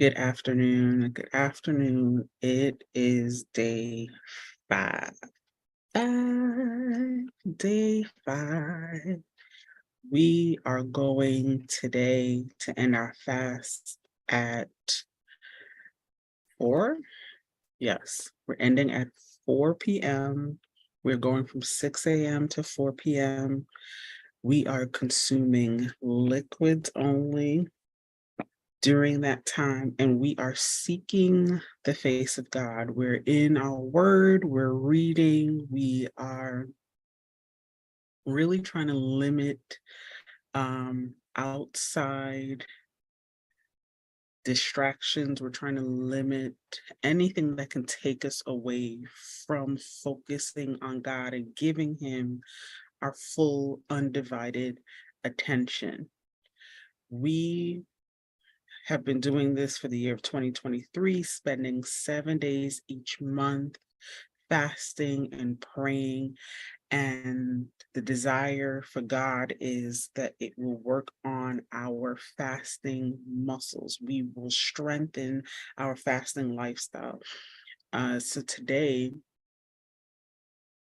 Good afternoon. Good afternoon. It is day five. Day five. We are going today to end our fast at 4. Yes, we're ending at 4 p.m. We're going from 6 a.m. to 4 p.m. We are consuming liquids only during that time, and we are seeking the face of God. We're in our word, we're reading, we are really trying to limit outside distractions. We're trying to limit anything that can take us away from focusing on God and giving Him our full, undivided attention. We have been doing this for the year of 2023, spending 7 days each month fasting and praying. And the desire for God is that it will work on our fasting muscles. We will strengthen our fasting lifestyle. So today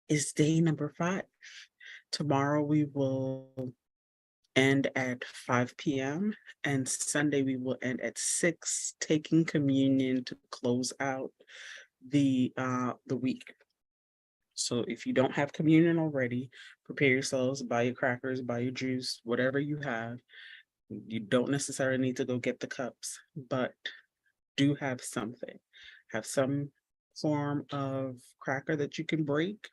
is day number 5. Tomorrow we will end at 5 p.m. and Sunday we will end at 6, taking communion to close out the week. So if you don't have communion already, prepare yourselves, buy your crackers, buy your juice, whatever you have. You don't necessarily need to go get the cups, but do have something. Have some form of cracker that you can break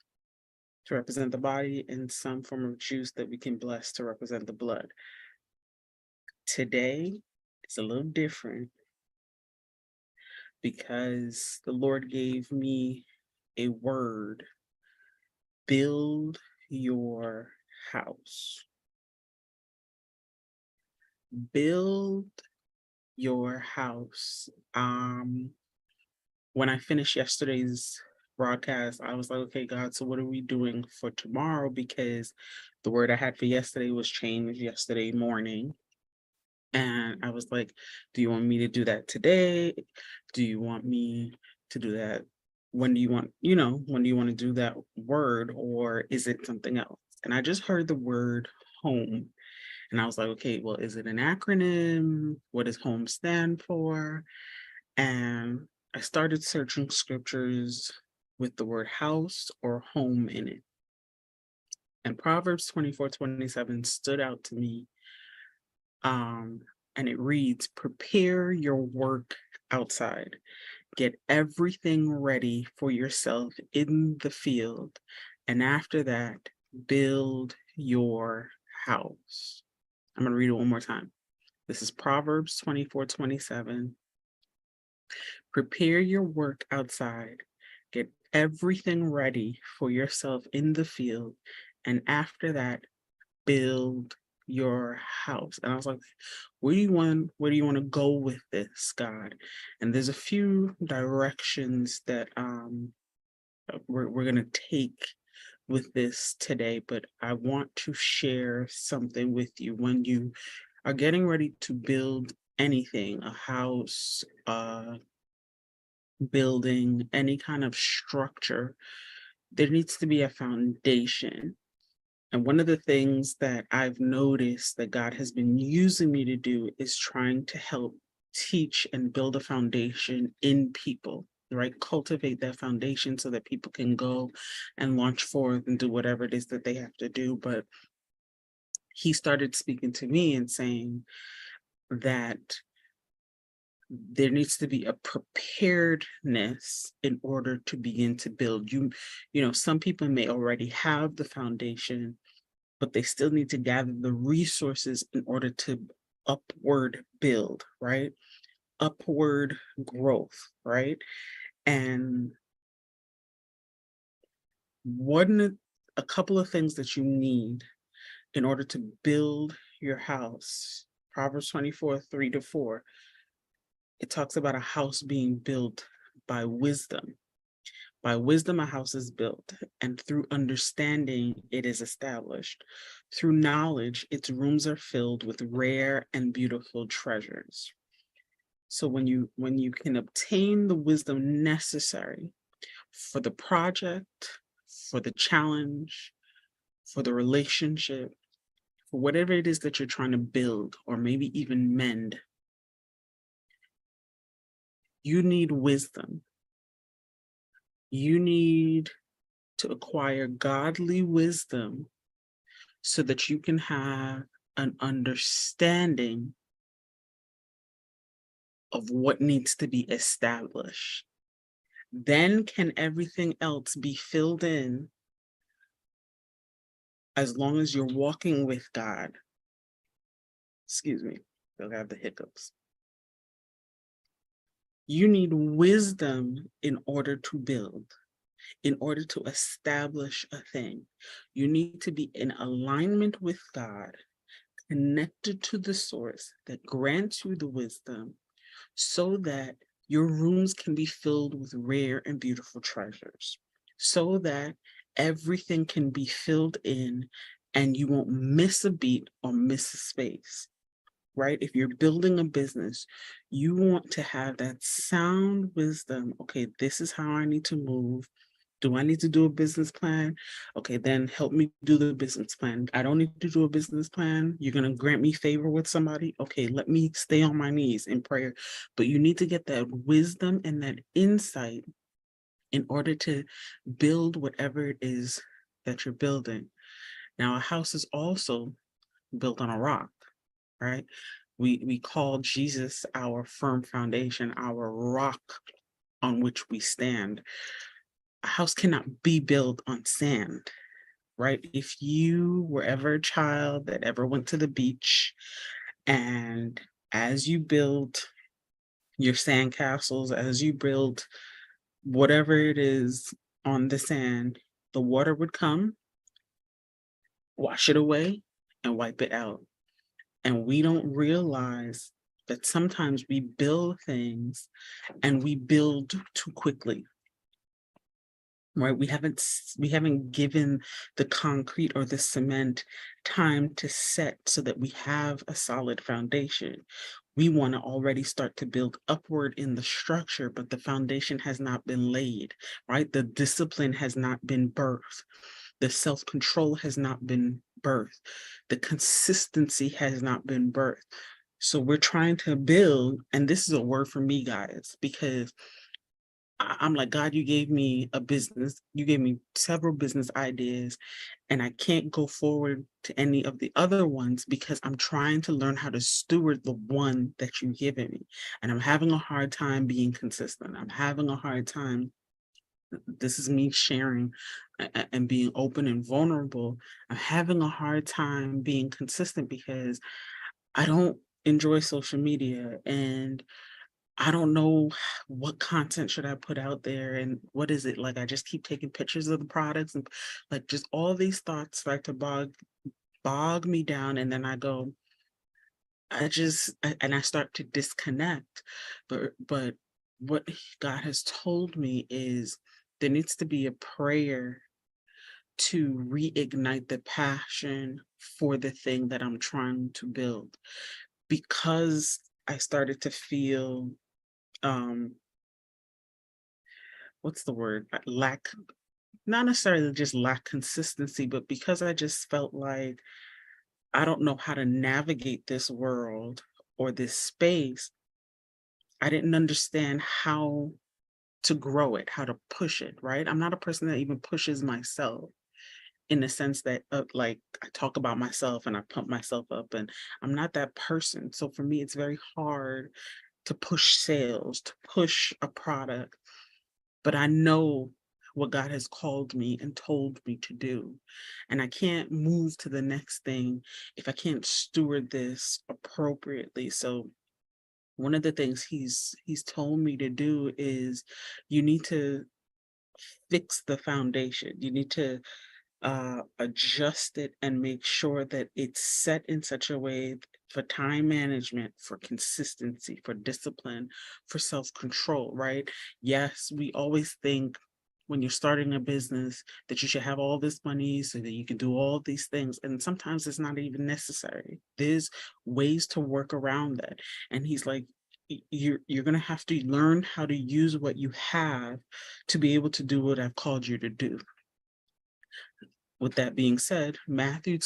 to represent the body, and some form of juice that we can bless to represent the blood. Today is a little different because the Lord gave me a word: build your house. Build your house. When I finished yesterday's broadcast, I was like, okay, God, so what are we doing for tomorrow? Because the word I had for yesterday was changed yesterday morning. And I was like, do you want me to do that today? Do you want me to do that? When do you want, when do you want to do that word, or is it something else? And I just heard the word home. And I was like, okay, well, is it an acronym? What does home stand for? And I started searching scriptures with the word house or home in it. And Proverbs 24:27 stood out to me. And it reads, prepare your work outside. Get everything ready for yourself in the field. And after that, build your house. I'm going to read it one more time. This is Proverbs 24:27. Prepare your work outside. Get everything ready for yourself in the field. And after that, build your house. And I was like, where do you want to go with this, God? And there's a few directions that we're gonna take with this today, but I want to share something with you. When you are getting ready to build anything, a house, building, any kind of structure, there needs to be a foundation. And one of the things that I've noticed that God has been using me to do is trying to help teach and build a foundation in people, right? Cultivate that foundation so that people can go and launch forth and do whatever it is that they have to do. But He started speaking to me and saying that there needs to be a preparedness in order to begin to build. Some people may already have the foundation, but they still need to gather the resources in order to upward build, right? Upward growth, right? And a couple of things that you need in order to build your house. Proverbs 24:3-4. It talks about a house being built by wisdom. By wisdom, a house is built, and through understanding, it is established. Through knowledge, its rooms are filled with rare and beautiful treasures. So when you can obtain the wisdom necessary for the project, for the challenge, for the relationship, for whatever it is that you're trying to build or maybe even mend, you need wisdom. You need to acquire godly wisdom so that you can have an understanding of what needs to be established. Then can everything else be filled in as long as you're walking with God. Excuse me, they'll have the hiccups. You need wisdom in order to build, in order to establish a thing. You need to be in alignment with God, connected to the source that grants you the wisdom so that your rooms can be filled with rare and beautiful treasures, so that everything can be filled in and you won't miss a beat or miss a space, right? If you're building a business, you want to have that sound wisdom. Okay, this is how I need to move. Do I need to do a business plan? Okay, then help me do the business plan. I don't need to do a business plan. You're going to grant me favor with somebody. Okay, let me stay on my knees in prayer. But you need to get that wisdom and that insight in order to build whatever it is that you're building. Now, a house is also built on a rock, right? We call Jesus our firm foundation, our rock on which we stand. A house cannot be built on sand, right? If you were ever a child that ever went to the beach and as you build your sand castles, as you build whatever it is on the sand, the water would come, wash it away, and wipe it out. And we don't realize that sometimes we build things and we build too quickly, right? We haven't given the concrete or the cement time to set so that we have a solid foundation. We want to already start to build upward in the structure, but the foundation has not been laid, right? The discipline has not been birthed. The self-control has not been birthed. The consistency has not been birthed. So we're trying to build, and this is a word for me, guys, because I'm like, God, you gave me a business, you gave me several business ideas, and I can't go forward to any of the other ones because I'm trying to learn how to steward the one that you've given me. And I'm having a hard time being consistent. I'm having a hard time. This is me sharing and being open and vulnerable. I'm having a hard time being consistent because I don't enjoy social media and I don't know what content should I put out there and what is it like I just keep taking pictures of the products and like just all these thoughts start to bog me down and then I go and I start to disconnect. But what God has told me is there needs to be a prayer to reignite the passion for the thing that I'm trying to build because I started to feel um what's the word? Lack, not necessarily just lack consistency, but because I just felt like I don't know how to navigate this world or this space, I didn't understand how to grow it, how to push it, right? I'm not a person that even pushes myself in the sense that like I talk about myself and I pump myself up and I'm not that person. So for me, it's very hard to push sales, to push a product, but I know what God has called me and told me to do. And I can't move to the next thing if I can't steward this appropriately. So one of the things he's told me to do is you need to fix the foundation. You need to adjust it and make sure that it's set in such a way for time management, for consistency, for discipline, for self-control, right? Yes, we always think when you're starting a business that you should have all this money so that you can do all these things. And sometimes it's not even necessary. There's ways to work around that. And he's like, you're going to have to learn how to use what you have to be able to do what I've called you to do. With that being said, Matthew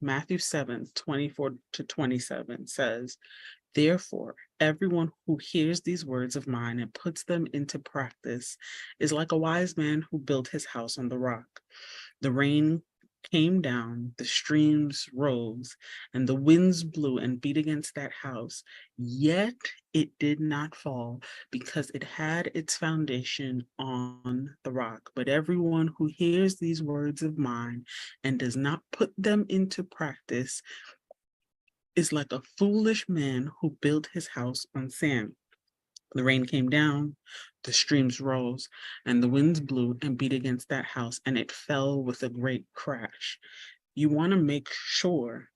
7:24-27 says, therefore, everyone who hears these words of mine and puts them into practice is like a wise man who built his house on the rock. The rain came down, the streams rose, and the winds blew and beat against that house. Yet it did not fall because it had its foundation on the rock. But everyone who hears these words of mine and does not put them into practice is like a foolish man who built his house on sand. The rain came down, the streams rose, and the winds blew and beat against that house, and it fell with a great crash. You want to make sure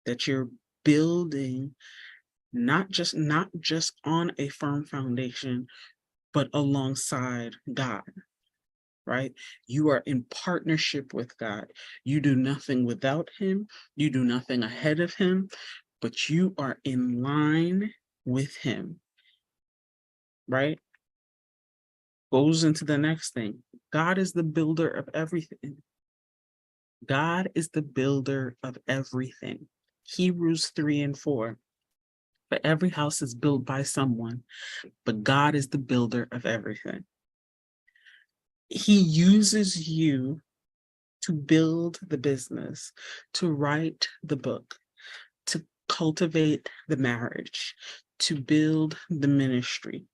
that you're building not just on a firm foundation, but alongside God, right? You are in partnership with God. You do nothing without him, you do nothing ahead of him, but you are in line with him, right? Goes into the next thing. God is the builder of everything. God is the builder of everything. Hebrews 3:4. For every house is built by someone, but God is the builder of everything. He uses you to build the business, to write the book, to cultivate the marriage, to build the ministry,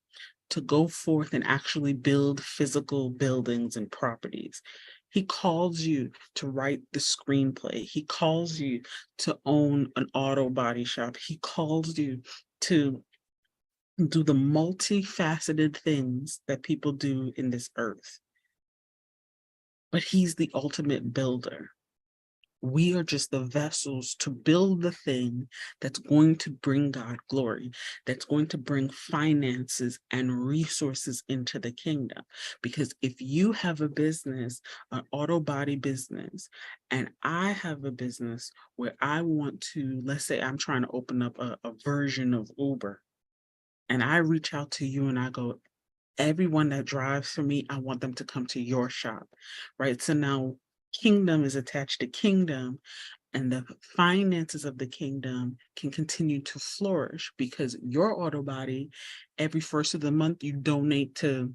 to go forth and actually build physical buildings and properties. He calls you to write the screenplay. He calls you to own an auto body shop. He calls you to do the multifaceted things that people do in this earth. But he's the ultimate builder. We are just the vessels to build the thing that's going to bring God glory, that's going to bring finances and resources into the kingdom. Because if you have a business, an auto body business, and I have a business where I want to, let's say I'm trying to open up a version of Uber, and I reach out to you and I go, everyone that drives for me, I want them to come to your shop, right? So now kingdom is attached to kingdom, and the finances of the kingdom can continue to flourish because your auto body, every first of the month, you donate to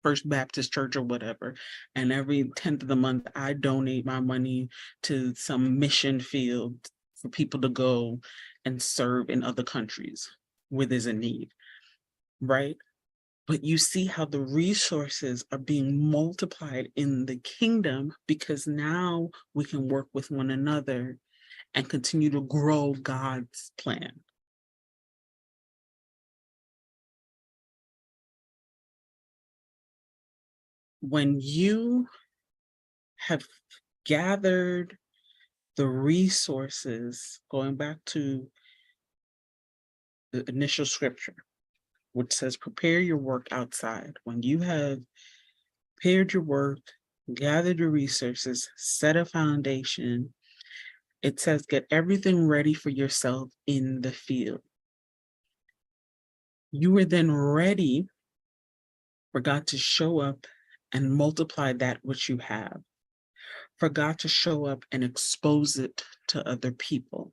First Baptist Church or whatever. And every 10th of the month, I donate my money to some mission field for people to go and serve in other countries where there's a need, right? But you see how the resources are being multiplied in the kingdom because now we can work with one another and continue to grow God's plan. When you have gathered the resources, going back to the initial scripture, which says, prepare your work outside. When you have prepared your work, gathered your resources, set a foundation, it says, get everything ready for yourself in the field. You are then ready for God to show up and multiply that which you have, for God to show up and expose it to other people,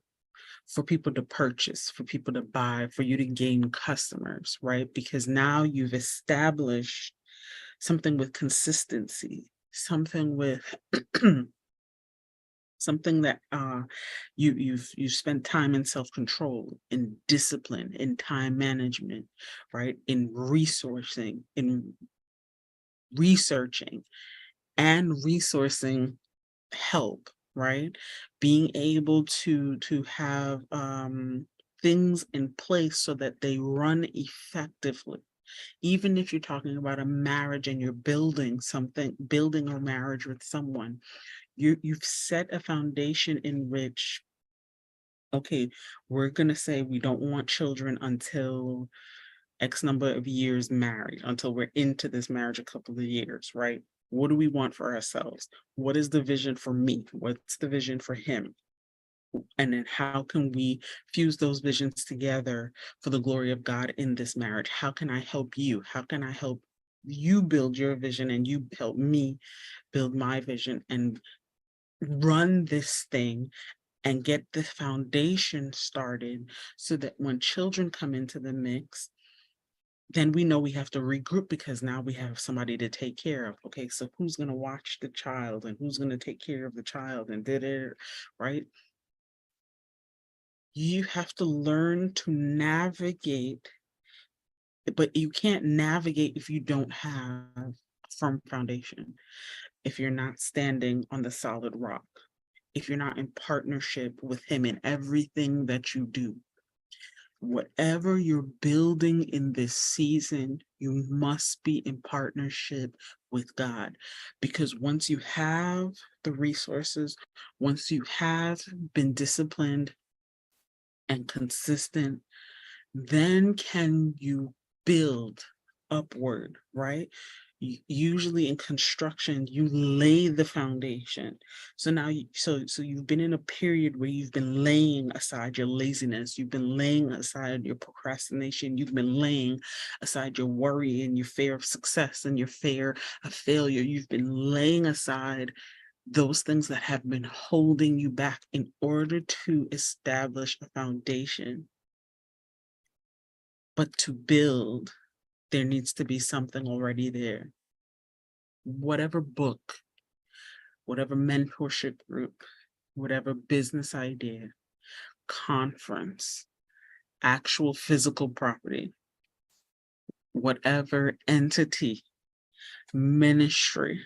for people to purchase, for people to buy, for you to gain customers, right? Because now you've established something with consistency, something with something that you've spent time in self-control, in discipline, in time management, right? In resourcing, in researching and resourcing help, right? Being able to have things in place so that they run effectively. Even if you're talking about a marriage and you're building something, building a marriage with someone, you've set a foundation in which, okay, we're gonna say we don't want children until X number of years married, until we're into this marriage a couple of years, right? What do we want for ourselves? What is the vision for me? What's the vision for him? And then how can we fuse those visions together for the glory of God in this marriage? How can I help you? How can I help you build your vision and you help me build my vision and run this thing and get the foundation started so that when children come into the mix, then we know we have to regroup because now we have somebody to take care of. Okay, so who's going to watch the child and who's going to take care of the child and did it, right? You have to learn to navigate, but you can't navigate if you don't have a firm foundation, if you're not standing on the solid rock, if you're not in partnership with Him in everything that you do. Whatever you're building in this season, you must be in partnership with God. Because once you have the resources, once you have been disciplined and consistent, then can you build upward, right? Usually in construction, you lay the foundation. So now, so you've been in a period where you've been laying aside your laziness, you've been laying aside your procrastination, you've been laying aside your worry and your fear of success and your fear of failure. You've been laying aside those things that have been holding you back in order to establish a foundation. But to build, there needs to be something already there. Whatever book, whatever mentorship group, whatever business idea, conference, actual physical property, whatever entity, ministry,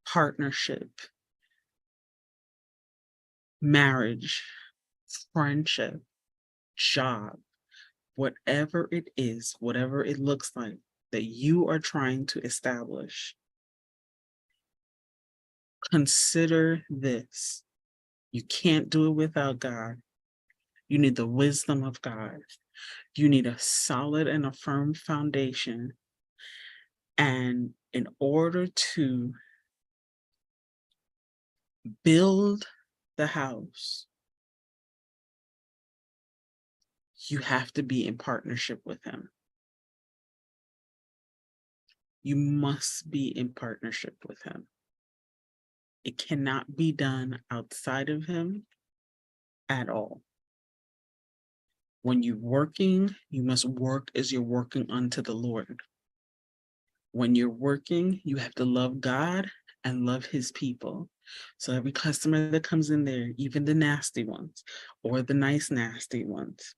partnership, marriage, friendship, job, whatever it is, whatever it looks like that you are trying to establish, consider this. You can't do it without God. You need the wisdom of God. You need a solid and a firm foundation. And in order to build the house, you have to be in partnership with Him. You must be in partnership with Him. It cannot be done outside of Him at all. When you're working, you must work as you're working unto the Lord. When you're working, you have to love God and love His people. So every customer that comes in there, even the nasty ones or the nice nasty ones,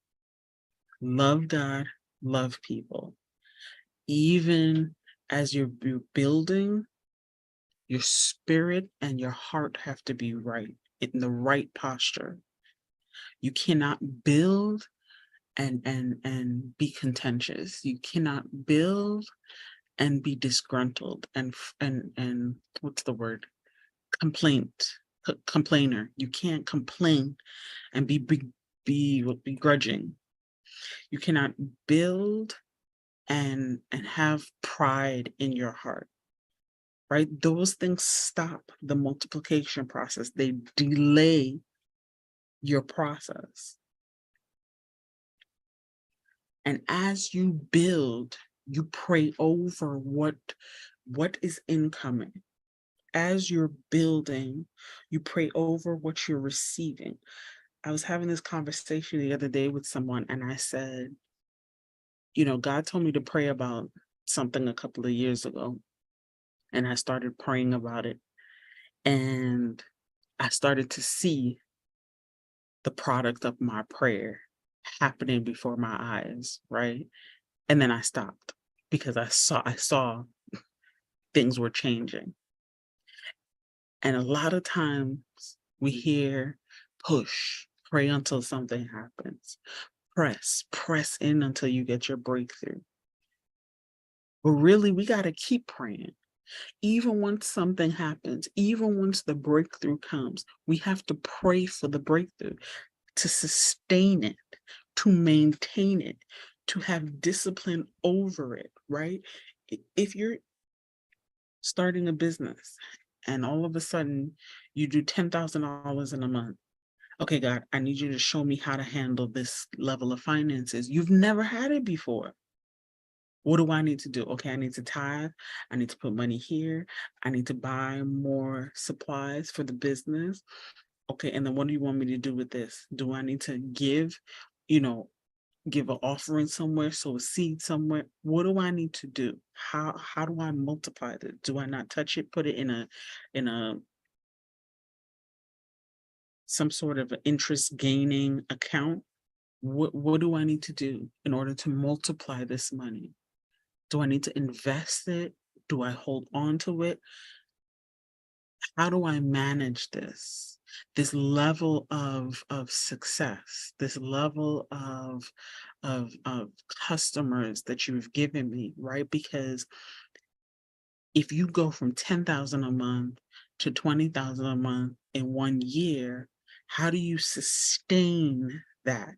love God, love people. Even as you're building, your spirit and your heart have to be right, in the right posture. You cannot build and be contentious. You cannot build and be disgruntled and what's the word? Complainer. You can't complain and be begrudging. You cannot build and have pride in your heart. Right? Those things stop the multiplication process. They delay your process. And as you build, you pray over what is incoming. As you're building, you pray over what you're receiving. I was having this conversation the other day with someone, and I said, God told me to pray about something a couple of years ago, and I started praying about it, and I started to see the product of my prayer happening before my eyes, right? And then I stopped because I saw things were changing. And a lot of times we hear push, pray until something happens. Press in until you get your breakthrough. But really, we got to keep praying. Even once something happens, even once the breakthrough comes, we have to pray for the breakthrough, to sustain it, to maintain it, to have discipline over it, right? If you're starting a business and all of a sudden you do $10,000 in a month, Okay, God, I need you to show me how to handle this level of finances. You've never had it before. What do I need to do? Okay, I need to tithe. I need to put money here. I need to buy more supplies for the business. Okay, and then what do you want me to do with this? Do I need to give, you know, give an offering somewhere, sow a seed somewhere? What do I need to do? How do I multiply this? Do I not touch it? Put it in a some sort of interest gaining account? What do I need to do in order to multiply this money? Do I need to invest it? Do I hold on to it? How do I manage this? This level of success, this level of customers that you've given me, right? Because if you go from 10,000 a month to 20,000 a month in 1 year, how do you sustain that?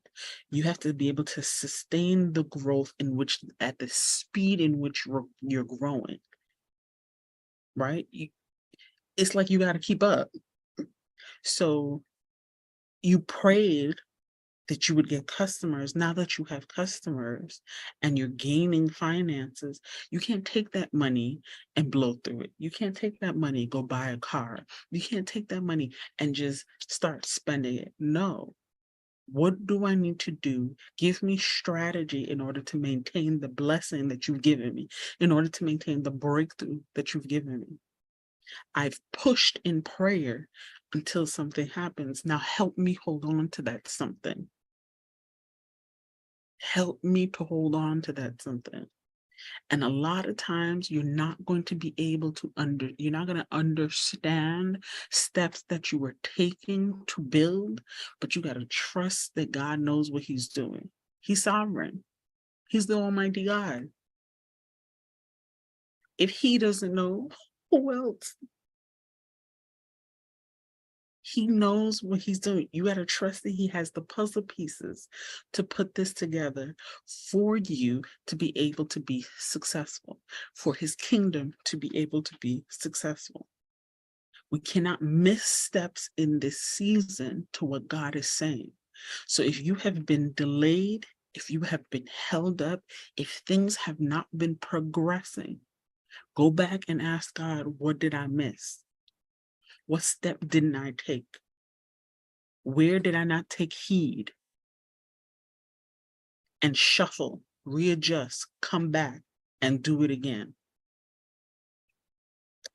You have to be able to sustain the growth in which at the speed in which you're growing, right? It's like you got to keep up. So you prayed that you would get customers. Now that you have customers and you're gaining finances, you can't take that money and blow through it. You can't take that money, go buy a car. You can't take that money and just start spending it. No. What do I need to do? Give me strategy in order to maintain the blessing that you've given me, in order to maintain the breakthrough that you've given me. I've pushed in prayer until something happens. Now help me hold on to that something. Help me to hold on to that something. And a lot of times you're not going to be able to you're not going to understand steps that you were taking to build, but you got to trust that God knows what he's doing. He's sovereign. He's the Almighty God. If he doesn't know, who else? He knows what he's doing. You got to trust that he has the puzzle pieces to put this together for you to be able to be successful, for his kingdom to be able to be successful. We cannot miss steps in this season to what God is saying. So if you have been delayed, if you have been held up, if things have not been progressing, go back and ask God, what did I miss? What step didn't I take? Where did I not take heed? And shuffle, readjust, come back, and do it again.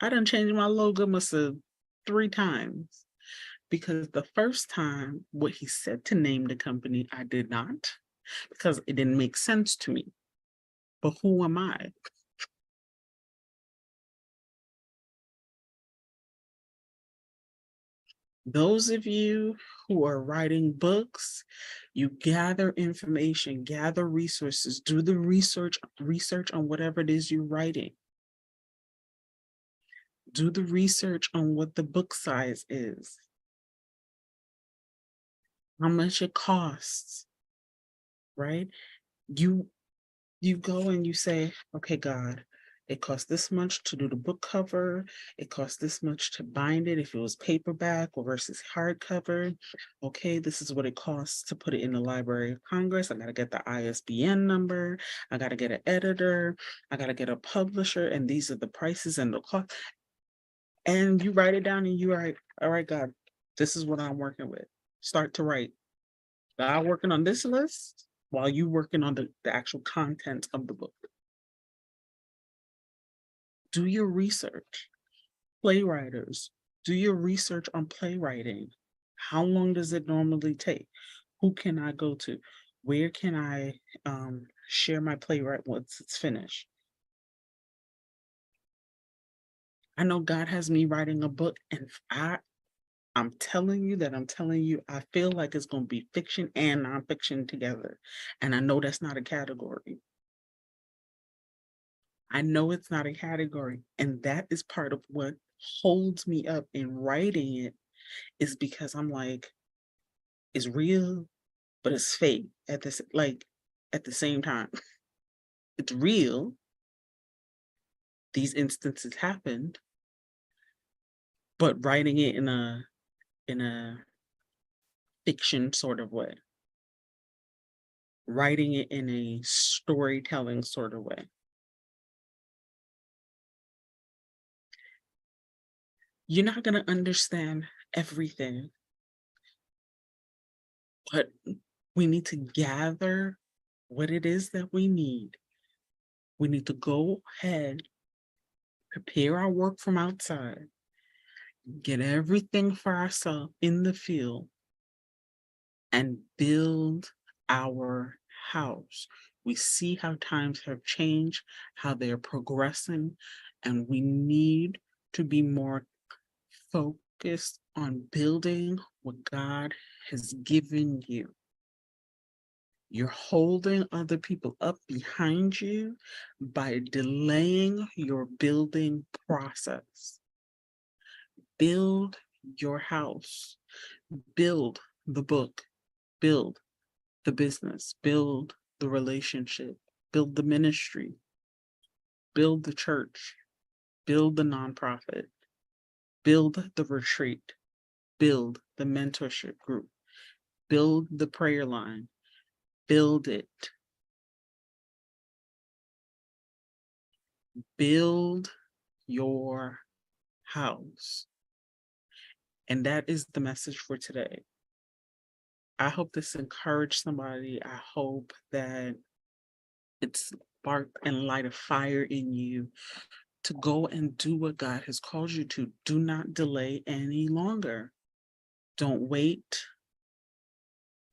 I done changed my logo must have 3 times because the first time what he said to name the company, I did not because it didn't make sense to me. But who am I? Those of you who are writing books, you gather information, gather resources, do the research on whatever it is you're writing. Do the research on what the book size is, how much it costs, right? You you go and you say, okay, God, it costs this much to do the book cover. It costs this much to bind it if it was paperback or versus hardcover. Okay, this is what it costs to put it in the Library of Congress. I got to get the ISBN number. I got to get an editor. I got to get a publisher. And these are the prices and the cost. And you write it down and you write, all right, God, this is what I'm working with. Start to write. God working on this list while you working on the actual content of the book. Do your research. Playwriters, do your research on playwriting. How long does it normally take? Who can I go to? Where can I share my playwright once it's finished? I know God has me writing a book, and I'm telling you that I feel like it's going to be fiction and nonfiction together. And I know that's not a category. I know it's not a category. And that is part of what holds me up in writing it, is because I'm like, it's real, but it's fake at the same time. It's real. These instances happened, but writing it in a fiction sort of way, writing it in a storytelling sort of way. You're not going to understand everything, but we need to gather what it is that we need. We need to go ahead, prepare our work from outside, get everything for ourselves in the field, and build our house. We see how times have changed, how they're progressing, and we need to be more focused on building what God has given you. You're holding other people up behind you by delaying your building process. Build your house, build the book, build the business, build the relationship, build the ministry, build the church, build the nonprofit, build the retreat, build the mentorship group, build the prayer line, build it. Build your house. And that is the message for today. I hope this encouraged somebody. I hope that it sparked and light a fire in you to go and do what God has called you to. Do not delay any longer. Don't wait.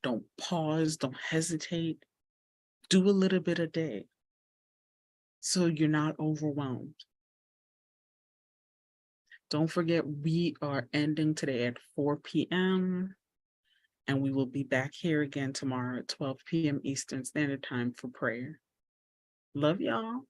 Don't pause. Don't hesitate. Do a little bit a day so you're not overwhelmed. Don't forget, we are ending today at 4 p.m. and we will be back here again tomorrow at 12 p.m. Eastern Standard Time for prayer. Love y'all.